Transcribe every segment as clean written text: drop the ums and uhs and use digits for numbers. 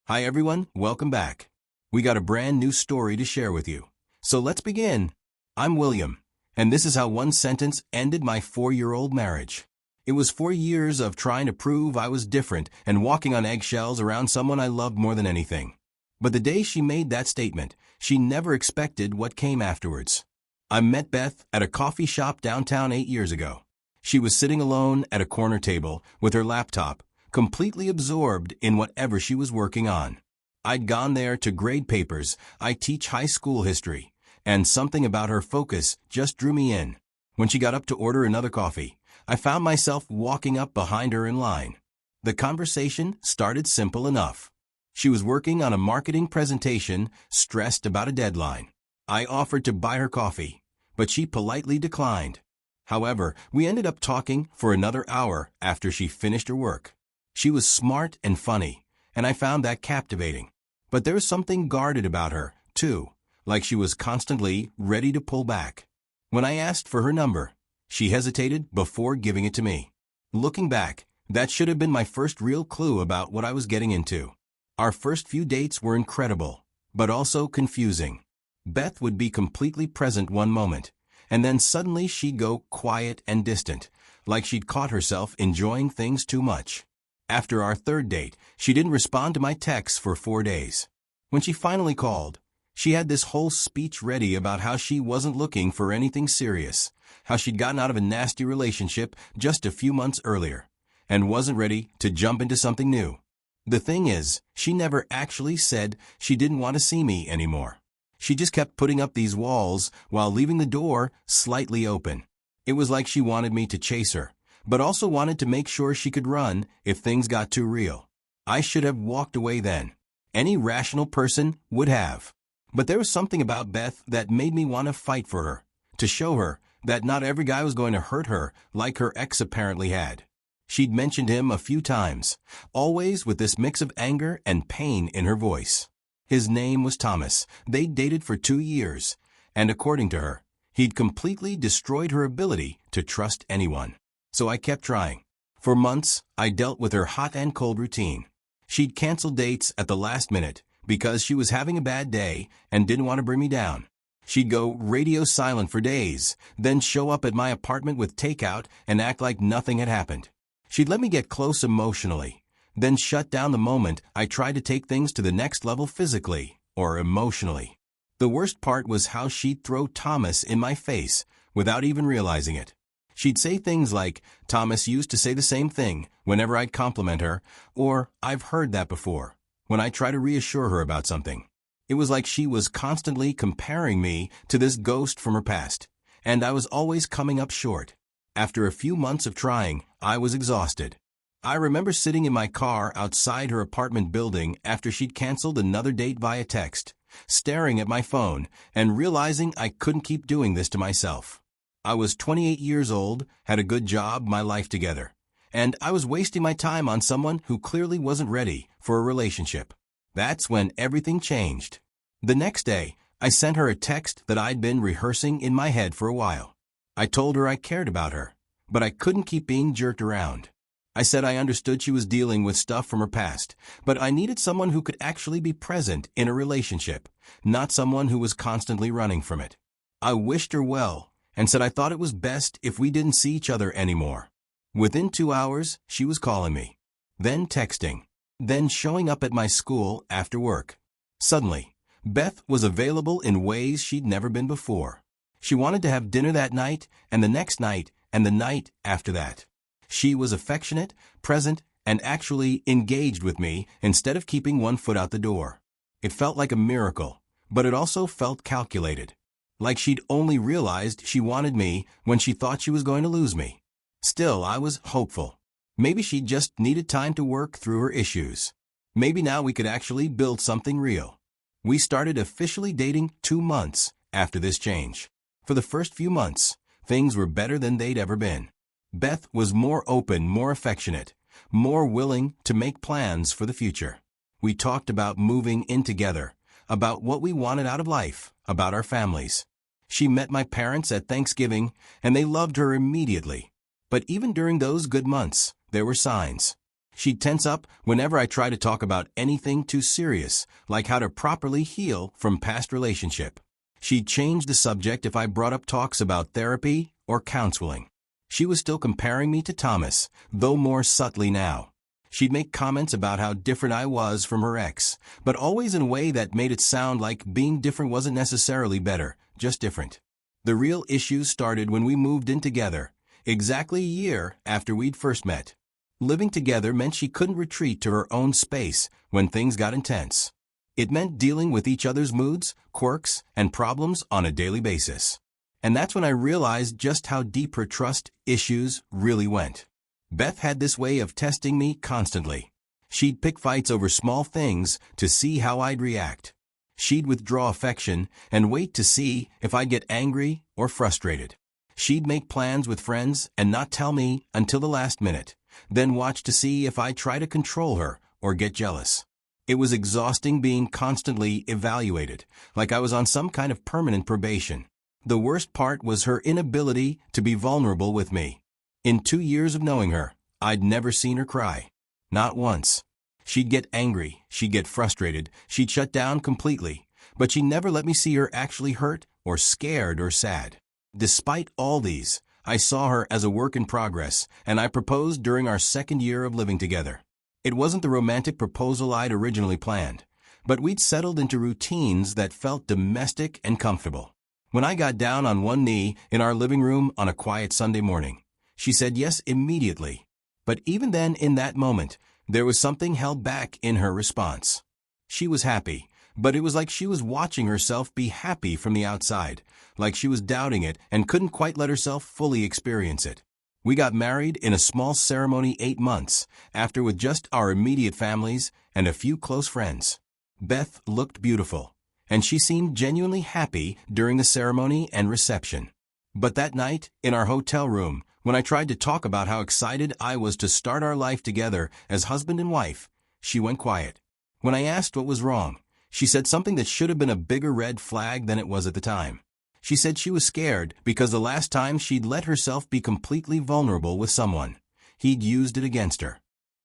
Hi everyone, welcome back. We got a brand new story to share with you. So let's begin. I'm William, and this is how one sentence ended my 4-year-old marriage. It was 4 years of trying to prove I was different and walking on eggshells around someone I loved more than anything. But the day she made that statement, she never expected what came afterwards. I met Beth at a coffee shop downtown 8 years ago. She was sitting alone at a corner table with her laptop, completely absorbed in whatever she was working on. I'd gone there to grade papers. I teach high school history, and something about her focus just drew me in. When she got up to order another coffee, I found myself walking up behind her in line. The conversation started simple enough. She was working on a marketing presentation, stressed about a deadline. I offered to buy her coffee, but she politely declined. However, we ended up talking for another hour after she finished her work. She was smart and funny, and I found that captivating. But there was something guarded about her, too, like she was constantly ready to pull back. When I asked for her number, she hesitated before giving it to me. Looking back, that should have been my first real clue about what I was getting into. Our first few dates were incredible, but also confusing. Beth would be completely present one moment, and then suddenly she'd go quiet and distant, like she'd caught herself enjoying things too much. After our third date, she didn't respond to my texts for 4 days. When she finally called, she had this whole speech ready about how she wasn't looking for anything serious, how she'd gotten out of a nasty relationship just a few months earlier, and wasn't ready to jump into something new. The thing is, she never actually said she didn't want to see me anymore. She just kept putting up these walls while leaving the door slightly open. It was like she wanted me to chase her, but also wanted to make sure she could run if things got too real. I should have walked away then. Any rational person would have. But there was something about Beth that made me want to fight for her, to show her that not every guy was going to hurt her like her ex apparently had. She'd mentioned him a few times, always with this mix of anger and pain in her voice. His name was Thomas. They'd dated for 2 years, and according to her, he'd completely destroyed her ability to trust anyone. So I kept trying. For months, I dealt with her hot and cold routine. She'd cancel dates at the last minute because she was having a bad day and didn't want to bring me down. She'd go radio silent for days, then show up at my apartment with takeout and act like nothing had happened. She'd let me get close emotionally, then shut down the moment I tried to take things to the next level physically or emotionally. The worst part was how she'd throw Thomas in my face without even realizing it. She'd say things like, "Thomas used to say the same thing whenever I'd compliment her," or "I've heard that before," when I try to reassure her about something. It was like she was constantly comparing me to this ghost from her past, and I was always coming up short. After a few months of trying, I was exhausted. I remember sitting in my car outside her apartment building after she'd canceled another date via text, staring at my phone and realizing I couldn't keep doing this to myself. I was 28 years old, had a good job, my life together, and I was wasting my time on someone who clearly wasn't ready for a relationship. That's when everything changed. The next day, I sent her a text that I'd been rehearsing in my head for a while. I told her I cared about her, but I couldn't keep being jerked around. I said I understood she was dealing with stuff from her past, but I needed someone who could actually be present in a relationship, not someone who was constantly running from it. I wished her well, and said I thought it was best if we didn't see each other anymore. Within 2 hours, she was calling me, then texting, then showing up at my school after work. Suddenly, Beth was available in ways she'd never been before. She wanted to have dinner that night, and the next night, and the night after that. She was affectionate, present, and actually engaged with me instead of keeping one foot out the door. It felt like a miracle, but it also felt calculated. Like she'd only realized she wanted me when she thought she was going to lose me. Still, I was hopeful. Maybe she just needed time to work through her issues. Maybe now we could actually build something real. We started officially dating 2 months after this change. For the first few months, things were better than they'd ever been. Beth was more open, more affectionate, more willing to make plans for the future. We talked about moving in together, about what we wanted out of life, about our families. She met my parents at Thanksgiving, and they loved her immediately. But even during those good months, there were signs. She'd tense up whenever I tried to talk about anything too serious, like how to properly heal from past relationship. She'd change the subject if I brought up talks about therapy or counseling. She was still comparing me to Thomas, though more subtly now. She'd make comments about how different I was from her ex, but always in a way that made it sound like being different wasn't necessarily better, just different. The real issues started when we moved in together, exactly a year after we'd first met. Living together meant she couldn't retreat to her own space when things got intense. It meant dealing with each other's moods, quirks, and problems on a daily basis. And that's when I realized just how deep her trust issues really went. Beth had this way of testing me constantly. She'd pick fights over small things to see how I'd react. She'd withdraw affection and wait to see if I'd get angry or frustrated. She'd make plans with friends and not tell me until the last minute, then watch to see if I'd try to control her or get jealous. It was exhausting being constantly evaluated, like I was on some kind of permanent probation. The worst part was her inability to be vulnerable with me. In 2 years of knowing her, I'd never seen her cry. Not once. She'd get angry, she'd get frustrated, she'd shut down completely, but she never let me see her actually hurt or scared or sad. Despite all these, I saw her as a work in progress, and I proposed during our 2nd year of living together. It wasn't the romantic proposal I'd originally planned, but we'd settled into routines that felt domestic and comfortable. When I got down on one knee in our living room on a quiet Sunday morning, she said yes immediately. But even then, in that moment, there was something held back in her response. She was happy, but it was like she was watching herself be happy from the outside, like she was doubting it and couldn't quite let herself fully experience it. We got married in a small ceremony 8 months after, with just our immediate families and a few close friends. Beth looked beautiful, and she seemed genuinely happy during the ceremony and reception. But that night, in our hotel room, when I tried to talk about how excited I was to start our life together as husband and wife, she went quiet. When I asked what was wrong, she said something that should have been a bigger red flag than it was at the time. She said she was scared because the last time she'd let herself be completely vulnerable with someone, he'd used it against her.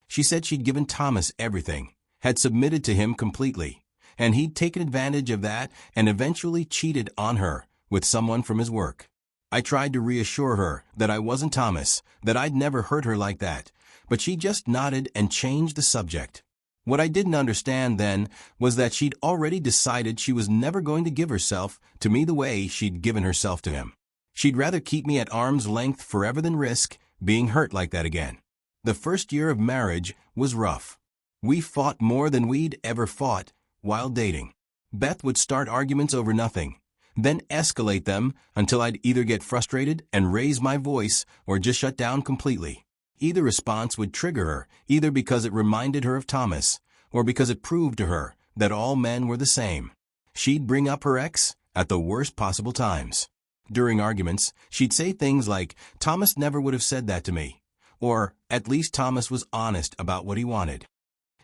She said she'd given Thomas everything, had submitted to him completely, and he'd taken advantage of that and eventually cheated on her with someone from his work. I tried to reassure her that I wasn't Thomas, that I'd never hurt her like that, but she just nodded and changed the subject. What I didn't understand then was that she'd already decided she was never going to give herself to me the way she'd given herself to him. She'd rather keep me at arm's length forever than risk being hurt like that again. The first year of marriage was rough. We fought more than we'd ever fought while dating. Beth would start arguments over nothing, then escalate them until I'd either get frustrated and raise my voice or just shut down completely. Either response would trigger her, either because it reminded her of Thomas, or because it proved to her that all men were the same. She'd bring up her ex at the worst possible times. During arguments, she'd say things like, "Thomas never would have said that to me," or, "At least Thomas was honest about what he wanted."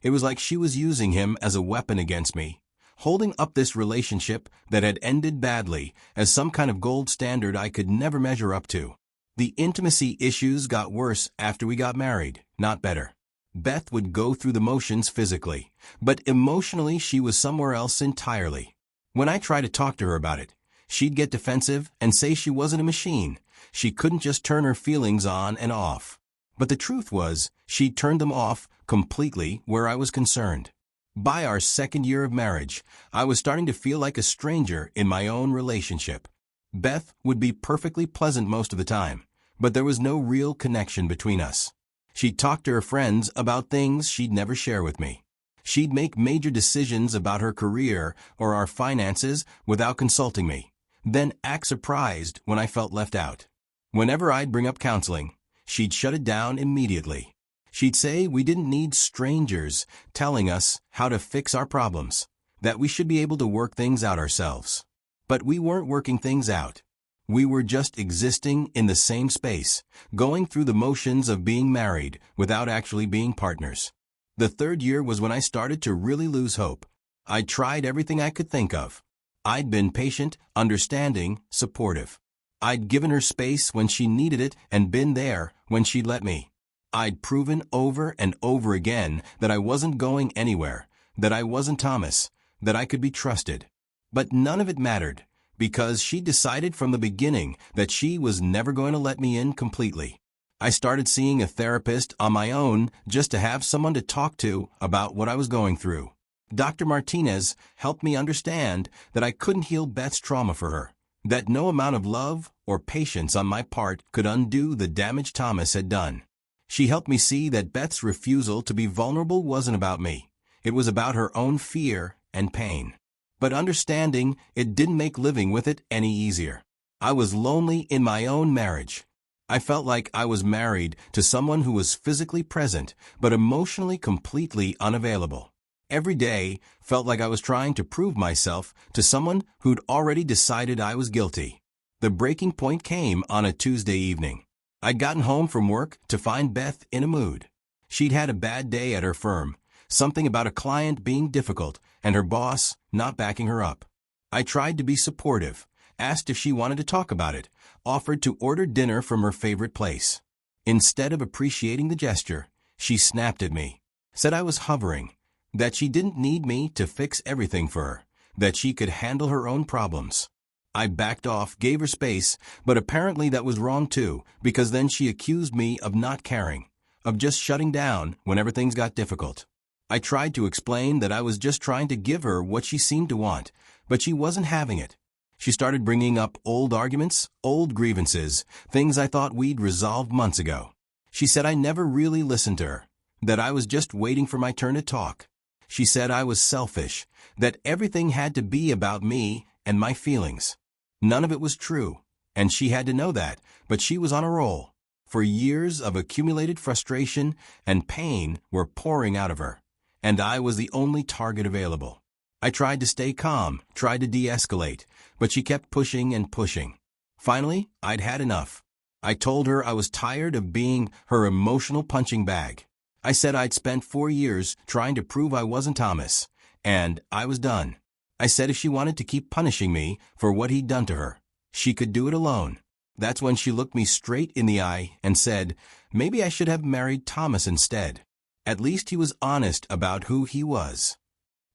It was like she was using him as a weapon against me, holding up this relationship that had ended badly as some kind of gold standard I could never measure up to. The intimacy issues got worse after we got married, not better. Beth would go through the motions physically, but emotionally she was somewhere else entirely. When I tried to talk to her about it, she'd get defensive and say she wasn't a machine. She couldn't just turn her feelings on and off. But the truth was, she'd turned them off completely where I was concerned. By our 2nd year of marriage, I was starting to feel like a stranger in my own relationship. Beth would be perfectly pleasant most of the time, but there was no real connection between us. She'd talk to her friends about things she'd never share with me. She'd make major decisions about her career or our finances without consulting me, then act surprised when I felt left out. Whenever I'd bring up counseling, she'd shut it down immediately. She'd say we didn't need strangers telling us how to fix our problems, that we should be able to work things out ourselves. But we weren't working things out. We were just existing in the same space, going through the motions of being married without actually being partners. The 3rd year was when I started to really lose hope. I'd tried everything I could think of. I'd been patient, understanding, supportive. I'd given her space when she needed it and been there when she'd let me. I'd proven over and over again that I wasn't going anywhere, that I wasn't Thomas, that I could be trusted. But none of it mattered, because she decided from the beginning that she was never going to let me in completely. I started seeing a therapist on my own just to have someone to talk to about what I was going through. Dr. Martinez helped me understand that I couldn't heal Beth's trauma for her, that no amount of love or patience on my part could undo the damage Thomas had done. She helped me see that Beth's refusal to be vulnerable wasn't about me. It was about her own fear and pain. But understanding it didn't make living with it any easier. I was lonely in my own marriage. I felt like I was married to someone who was physically present, but emotionally completely unavailable. Every day felt like I was trying to prove myself to someone who'd already decided I was guilty. The breaking point came on a Tuesday evening. I'd gotten home from work to find Beth in a mood. She'd had a bad day at her firm, something about a client being difficult and her boss not backing her up. I tried to be supportive, asked if she wanted to talk about it, offered to order dinner from her favorite place. Instead of appreciating the gesture, she snapped at me, said I was hovering, that she didn't need me to fix everything for her, that she could handle her own problems. I backed off, gave her space, but apparently that was wrong too, because then she accused me of not caring, of just shutting down whenever things got difficult. I tried to explain that I was just trying to give her what she seemed to want, but she wasn't having it. She started bringing up old arguments, old grievances, things I thought we'd resolved months ago. She said I never really listened to her, that I was just waiting for my turn to talk. She said I was selfish, that everything had to be about me and my feelings. None of it was true, and she had to know that, but she was on a roll. For years of accumulated frustration and pain were pouring out of her, and I was the only target available. I tried to stay calm, tried to de-escalate, but she kept pushing and pushing. Finally, I'd had enough. I told her I was tired of being her emotional punching bag. I said I'd spent 4 years trying to prove I wasn't Thomas, and I was done. I said if she wanted to keep punishing me for what he'd done to her, she could do it alone. That's when she looked me straight in the eye and said, maybe I should have married Thomas instead. At least he was honest about who he was.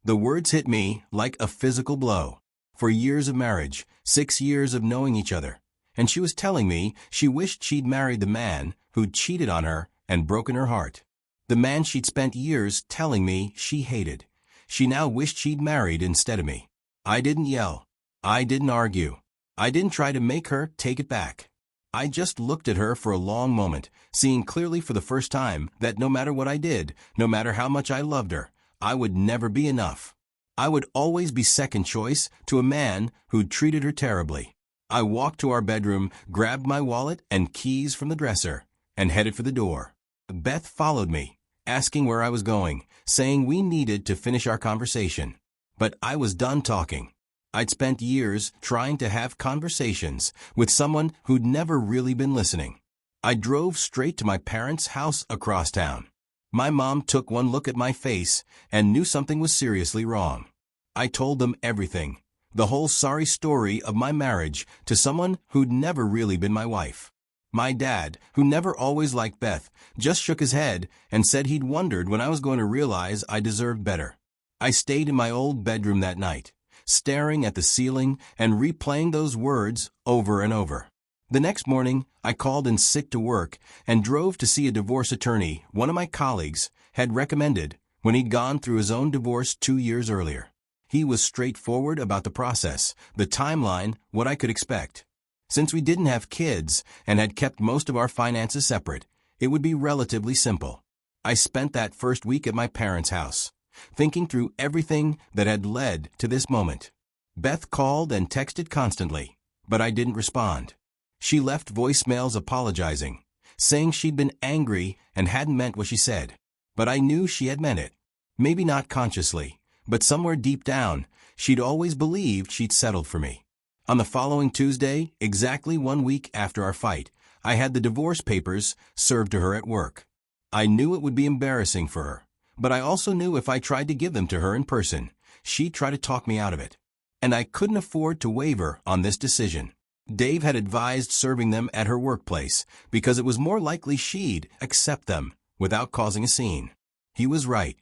The words hit me like a physical blow. For years of marriage, 6 years of knowing each other, and she was telling me she wished she'd married the man who'd cheated on her and broken her heart. The man she'd spent years telling me she hated. She now wished she'd married instead of me. I didn't yell. I didn't argue. I didn't try to make her take it back. I just looked at her for a long moment, seeing clearly for the first time that no matter what I did, no matter how much I loved her, I would never be enough. I would always be second choice to a man who'd treated her terribly. I walked to our bedroom, grabbed my wallet and keys from the dresser, and headed for the door. Beth followed me, asking where I was going, saying we needed to finish our conversation. But I was done talking. I'd spent years trying to have conversations with someone who'd never really been listening. I drove straight to my parents' house across town. My mom took one look at my face and knew something was seriously wrong. I told them everything, the whole sorry story of my marriage to someone who'd never really been my wife. My dad, who never always liked Beth, just shook his head and said he'd wondered when I was going to realize I deserved better. I stayed in my old bedroom that night, staring at the ceiling and replaying those words over and over. The next morning, I called in sick to work and drove to see a divorce attorney one of my colleagues had recommended when he'd gone through his own divorce 2 years earlier. He was straightforward about the process, the timeline, what I could expect. Since we didn't have kids and had kept most of our finances separate, it would be relatively simple. I spent that first week at my parents' house, thinking through everything that had led to this moment. Beth called and texted constantly, but I didn't respond. She left voicemails apologizing, saying she'd been angry and hadn't meant what she said. But I knew she had meant it. Maybe not consciously, but somewhere deep down, she'd always believed she'd settled for me. On the following Tuesday, exactly 1 week after our fight, I had the divorce papers served to her at work. I knew it would be embarrassing for her, but I also knew if I tried to give them to her in person, she'd try to talk me out of it. And I couldn't afford to waver on this decision. Dave had advised serving them at her workplace because it was more likely she'd accept them without causing a scene. He was right.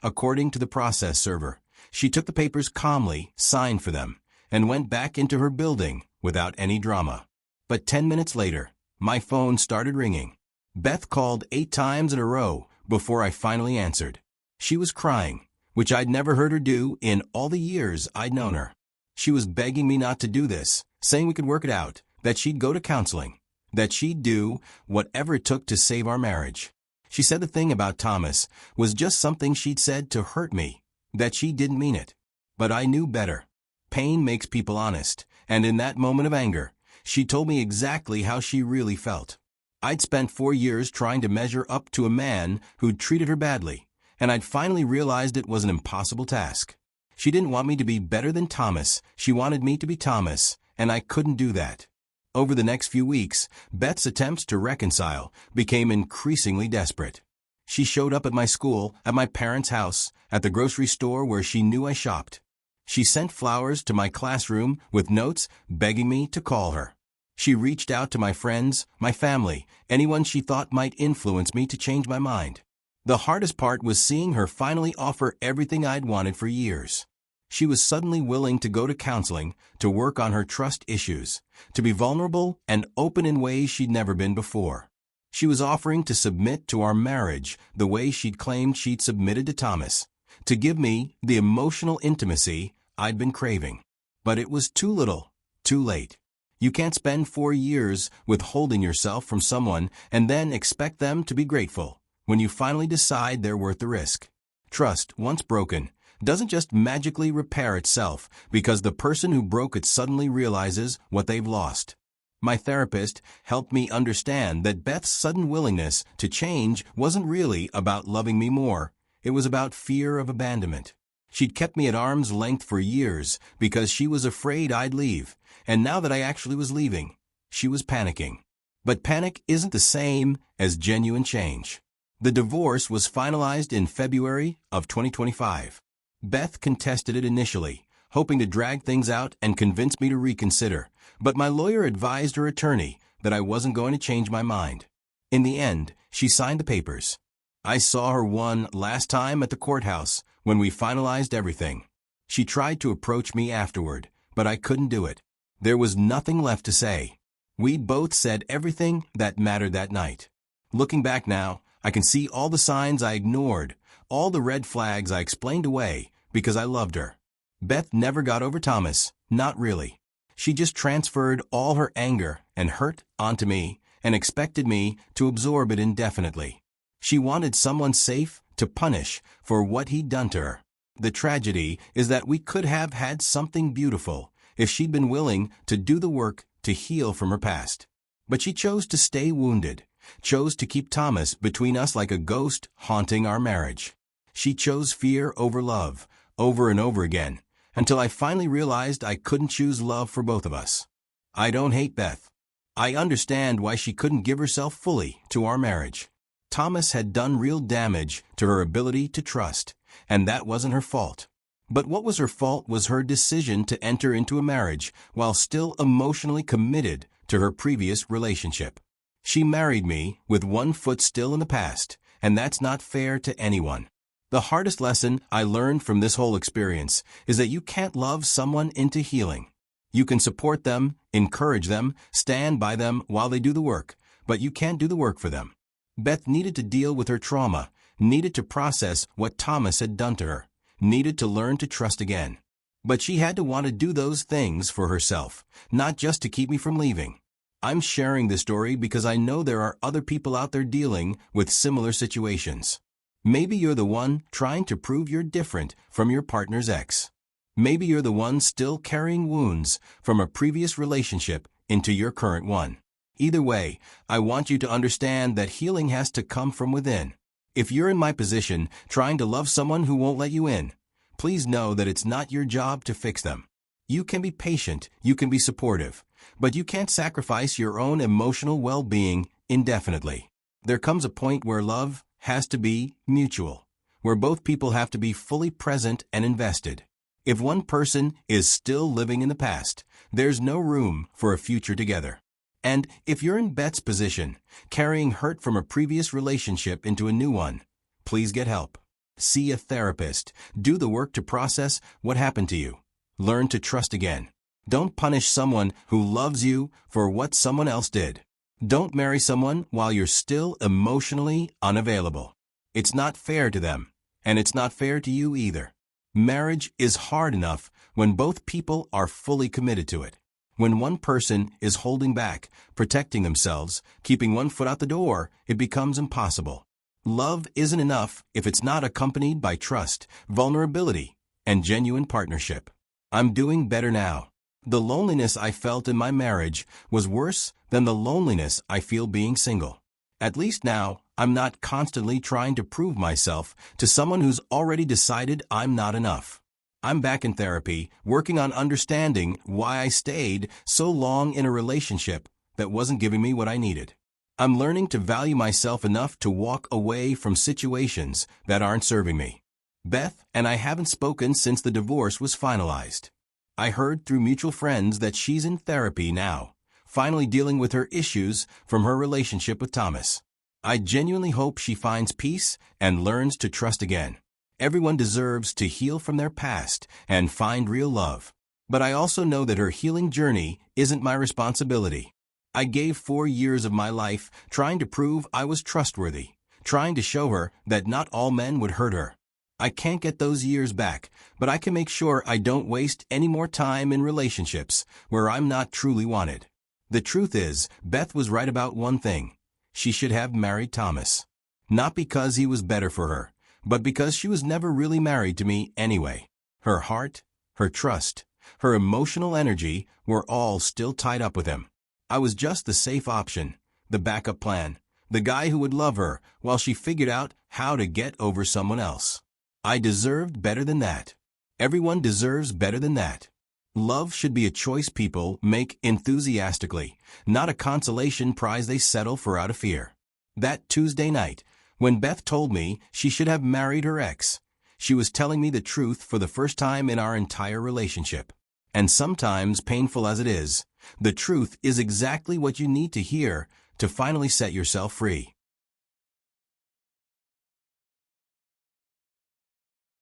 According to the process server, she took the papers calmly, signed for them, and went back into her building without any drama. But 10 minutes later, my phone started ringing. Beth called 8 times in a row before I finally answered. She was crying, which I'd never heard her do in all the years I'd known her. She was begging me not to do this, saying we could work it out, that she'd go to counseling, that she'd do whatever it took to save our marriage. She said the thing about Thomas was just something she'd said to hurt me, that she didn't mean it. But I knew better. Pain makes people honest, and in that moment of anger, she told me exactly how she really felt. I'd spent 4 years trying to measure up to a man who'd treated her badly, and I'd finally realized it was an impossible task. She didn't want me to be better than Thomas, she wanted me to be Thomas, and I couldn't do that. Over the next few weeks, Beth's attempts to reconcile became increasingly desperate. She showed up at my school, at my parents' house, at the grocery store where she knew I shopped. She sent flowers to my classroom with notes begging me to call her. She reached out to my friends, my family, anyone she thought might influence me to change my mind. The hardest part was seeing her finally offer everything I'd wanted for years. She was suddenly willing to go to counseling, to work on her trust issues, to be vulnerable and open in ways she'd never been before. She was offering to submit to our marriage the way she'd claimed she'd submitted to Thomas, to give me the emotional intimacy I'd been craving. But it was too little, too late. You can't spend 4 years withholding yourself from someone and then expect them to be grateful when you finally decide they're worth the risk. Trust, once broken, doesn't just magically repair itself because the person who broke it suddenly realizes what they've lost. My therapist helped me understand that Beth's sudden willingness to change wasn't really about loving me more. It was about fear of abandonment. She'd kept me at arm's length for years because she was afraid I'd leave, and now that I actually was leaving, she was panicking. But panic isn't the same as genuine change. The divorce was finalized in February of 2025. Beth contested it initially, hoping to drag things out and convince me to reconsider, but my lawyer advised her attorney that I wasn't going to change my mind. In the end, she signed the papers. I saw her one last time at the courthouse when we finalized everything. She tried to approach me afterward, but I couldn't do it. There was nothing left to say. We'd both said everything that mattered that night. Looking back now, I can see all the signs I ignored, all the red flags I explained away because I loved her. Beth never got over Thomas, not really. She just transferred all her anger and hurt onto me and expected me to absorb it indefinitely. She wanted someone safe to punish for what he'd done to her. The tragedy is that we could have had something beautiful if she'd been willing to do the work to heal from her past. But she chose to stay wounded, chose to keep Thomas between us like a ghost haunting our marriage. She chose fear over love, over and over again, until I finally realized I couldn't choose love for both of us. I don't hate Beth. I understand why she couldn't give herself fully to our marriage. Thomas had done real damage to her ability to trust, and that wasn't her fault. But what was her fault was her decision to enter into a marriage while still emotionally committed to her previous relationship. She married me with one foot still in the past, and that's not fair to anyone. The hardest lesson I learned from this whole experience is that you can't love someone into healing. You can support them, encourage them, stand by them while they do the work, but you can't do the work for them. Beth needed to deal with her trauma, needed to process what Thomas had done to her, needed to learn to trust again. But she had to want to do those things for herself, not just to keep me from leaving. I'm sharing this story because I know there are other people out there dealing with similar situations. Maybe you're the one trying to prove you're different from your partner's ex. Maybe you're the one still carrying wounds from a previous relationship into your current one. Either way, I want you to understand that healing has to come from within. If you're in my position trying to love someone who won't let you in, please know that it's not your job to fix them. You can be patient, you can be supportive, but you can't sacrifice your own emotional well-being indefinitely. There comes a point where love has to be mutual, where both people have to be fully present and invested. If one person is still living in the past, there's no room for a future together. And if you're in Beth's position, carrying hurt from a previous relationship into a new one, please get help. See a therapist. Do the work to process what happened to you. Learn to trust again. Don't punish someone who loves you for what someone else did. Don't marry someone while you're still emotionally unavailable. It's not fair to them, and it's not fair to you either. Marriage is hard enough when both people are fully committed to it. When one person is holding back, protecting themselves, keeping one foot out the door, it becomes impossible. Love isn't enough if it's not accompanied by trust, vulnerability, and genuine partnership. I'm doing better now. The loneliness I felt in my marriage was worse than the loneliness I feel being single. At least now, I'm not constantly trying to prove myself to someone who's already decided I'm not enough. I'm back in therapy, working on understanding why I stayed so long in a relationship that wasn't giving me what I needed. I'm learning to value myself enough to walk away from situations that aren't serving me. Beth and I haven't spoken since the divorce was finalized. I heard through mutual friends that she's in therapy now, finally dealing with her issues from her relationship with Thomas. I genuinely hope she finds peace and learns to trust again. Everyone deserves to heal from their past and find real love. But I also know that her healing journey isn't my responsibility. I gave 4 years of my life trying to prove I was trustworthy, trying to show her that not all men would hurt her. I can't get those years back, but I can make sure I don't waste any more time in relationships where I'm not truly wanted. The truth is, Beth was right about one thing. She should have married Thomas. Not because he was better for her, but because she was never really married to me anyway. Her heart, her trust, her emotional energy were all still tied up with him. I was just the safe option, the backup plan, the guy who would love her while she figured out how to get over someone else. I deserved better than that. Everyone deserves better than that. Love should be a choice people make enthusiastically, not a consolation prize they settle for out of fear. That Tuesday night, when Beth told me she should have married her ex, she was telling me the truth for the first time in our entire relationship. And sometimes, painful as it is, the truth is exactly what you need to hear to finally set yourself free.